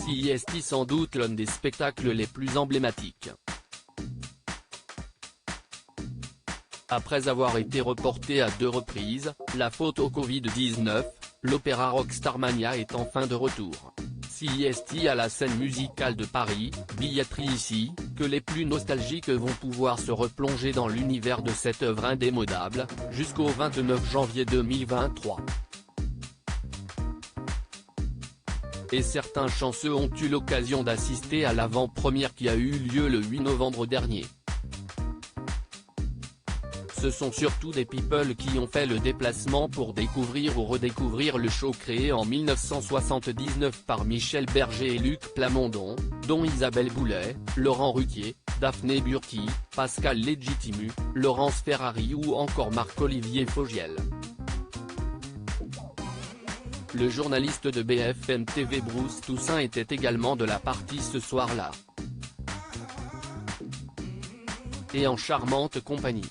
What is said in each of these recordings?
CIST sans doute l'un des spectacles les plus emblématiques. Après avoir été reporté à 2 reprises, la faute au Covid-19, l'opéra rock Starmania est enfin de retour. CIST à la scène musicale de Paris, billetterie ici, que les plus nostalgiques vont pouvoir se replonger dans l'univers de cette œuvre indémodable, jusqu'au 29 janvier 2023. Et certains chanceux ont eu l'occasion d'assister à l'avant-première qui a eu lieu le 8 novembre dernier. Ce sont surtout des people qui ont fait le déplacement pour découvrir ou redécouvrir le show créé en 1979 par Michel Berger et Luc Plamondon, dont Isabelle Boulay, Laurent Ruquier, Daphné Burki, Pascal Légitimu, Laurence Ferrari ou encore Marc-Olivier Fogiel. Le journaliste de BFM TV Bruce Toussaint était également de la partie ce soir-là. Et en charmante compagnie.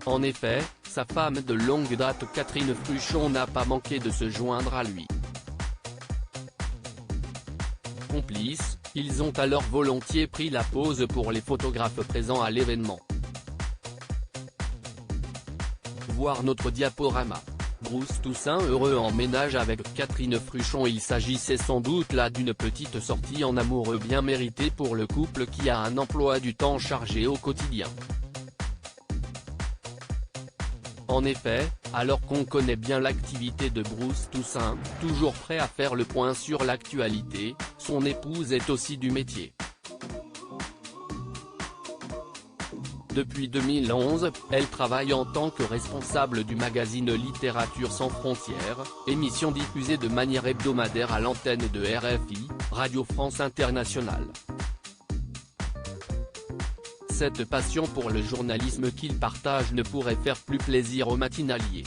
En effet, sa femme de longue date Catherine Fruchon n'a pas manqué de se joindre à lui. Complices, ils ont alors volontiers pris la pose pour les photographes présents à l'événement. Voir notre diaporama. Bruce Toussaint heureux en ménage avec Catherine Fruchon. Il s'agissait sans doute là d'une petite sortie en amoureux bien méritée pour le couple qui a un emploi du temps chargé au quotidien. En effet, alors qu'on connaît bien l'activité de Bruce Toussaint, toujours prêt à faire le point sur l'actualité, son épouse est aussi du métier. Depuis 2011, elle travaille en tant que responsable du magazine Littérature sans frontières, émission diffusée de manière hebdomadaire à l'antenne de RFI, Radio France Internationale. Cette passion pour le journalisme qu'il partage ne pourrait faire plus plaisir aux matinaliers.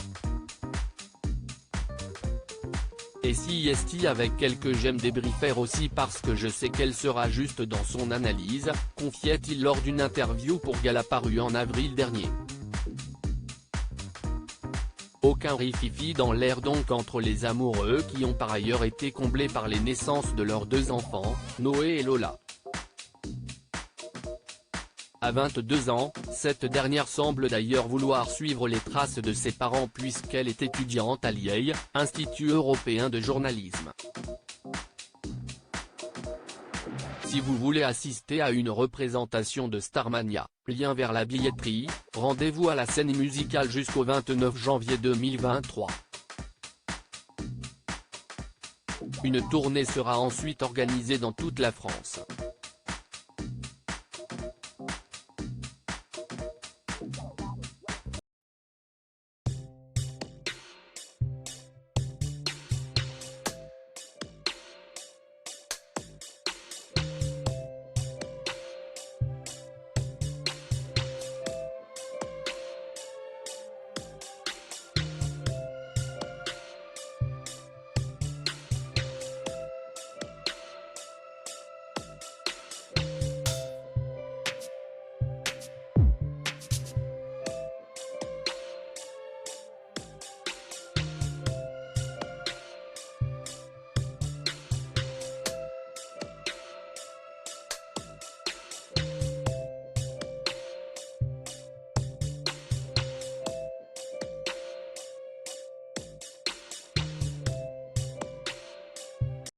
Et CIST avec quelques j'aime débriefer aussi parce que je sais qu'elle sera juste dans son analyse, confiait-il lors d'une interview pour Gala paru en avril dernier. Aucun rififi dans l'air donc entre les amoureux qui ont par ailleurs été comblés par les naissances de leurs 2 enfants, Noé et Lola. À 22 ans, cette dernière semble d'ailleurs vouloir suivre les traces de ses parents puisqu'elle est étudiante à l'IEI, Institut européen de journalisme. Si vous voulez assister à une représentation de Starmania, lien vers la billetterie, rendez-vous à la scène musicale jusqu'au 29 janvier 2023. Une tournée sera ensuite organisée dans toute la France.